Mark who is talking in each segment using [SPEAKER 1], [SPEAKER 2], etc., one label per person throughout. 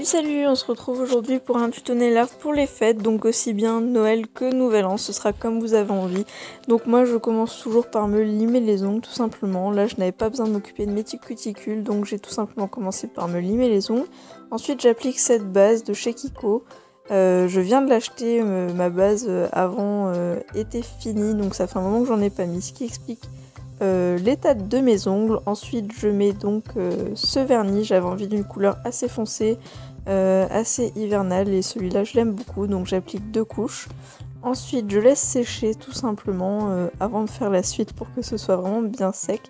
[SPEAKER 1] Salut, on se retrouve aujourd'hui pour un tuto nail art pour les fêtes, donc aussi bien Noël que Nouvel An, ce sera comme vous avez envie. Donc moi je commence toujours par me limer les ongles tout simplement. Là je n'avais pas besoin de m'occuper de mes petites cuticules, donc j'ai tout simplement commencé par me limer les ongles. Ensuite j'applique cette base de chez Kiko. Je viens de l'acheter, ma base avant était finie, donc ça fait un moment que j'en ai pas mis, ce qui explique l'état de mes ongles. Ensuite je mets donc ce vernis, j'avais envie d'une couleur assez foncée, assez hivernale, et celui-là je l'aime beaucoup, donc j'applique 2 couches. Ensuite je laisse sécher tout simplement avant de faire la suite pour que ce soit vraiment bien sec.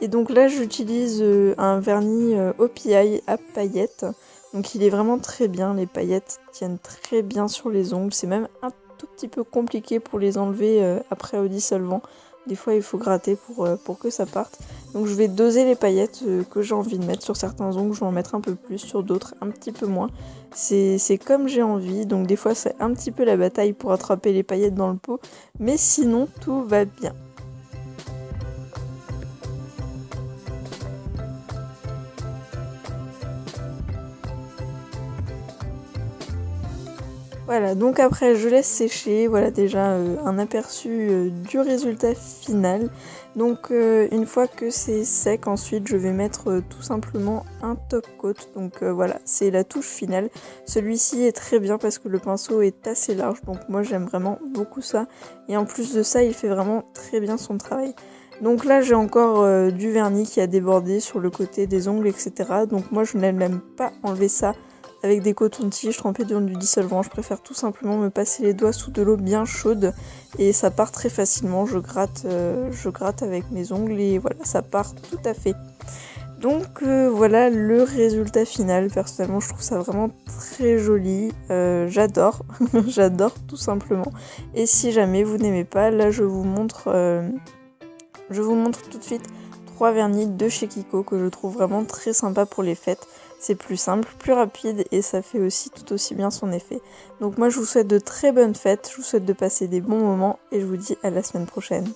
[SPEAKER 1] Et donc là j'utilise un vernis OPI à paillettes, donc il est vraiment très bien, les paillettes tiennent très bien sur les ongles, c'est même un tout petit peu compliqué pour les enlever après au dissolvant. Des fois il faut gratter pour que ça parte. Donc je vais doser les paillettes que j'ai envie de mettre. Sur certains ongles je vais en mettre un peu plus, sur d'autres un petit peu moins. C'est comme j'ai envie, donc des fois c'est un petit peu la bataille pour attraper les paillettes dans le pot, mais sinon tout va bien. Voilà, donc après je laisse sécher, voilà déjà un aperçu du résultat final. Donc une fois que c'est sec, ensuite je vais mettre tout simplement un top coat. Donc voilà, c'est la touche finale. Celui-ci est très bien parce que le pinceau est assez large, donc moi j'aime vraiment beaucoup ça. Et en plus de ça, il fait vraiment très bien son travail. Donc là j'ai encore du vernis qui a débordé sur le côté des ongles, etc. Donc moi je n'aime pas enlever ça avec des cotons-tiges trempés dans du dissolvant. Je préfère tout simplement me passer les doigts sous de l'eau bien chaude et ça part très facilement. Je gratte avec mes ongles et voilà, ça part tout à fait. Donc voilà le résultat final. Personnellement je trouve ça vraiment très joli, j'adore, j'adore tout simplement. Et si jamais vous n'aimez pas, là je vous montre tout de suite 3 vernis de chez Kiko que je trouve vraiment très sympa pour les fêtes. C'est plus simple, plus rapide et ça fait aussi tout aussi bien son effet. Donc moi je vous souhaite de très bonnes fêtes, je vous souhaite de passer des bons moments et je vous dis à la semaine prochaine.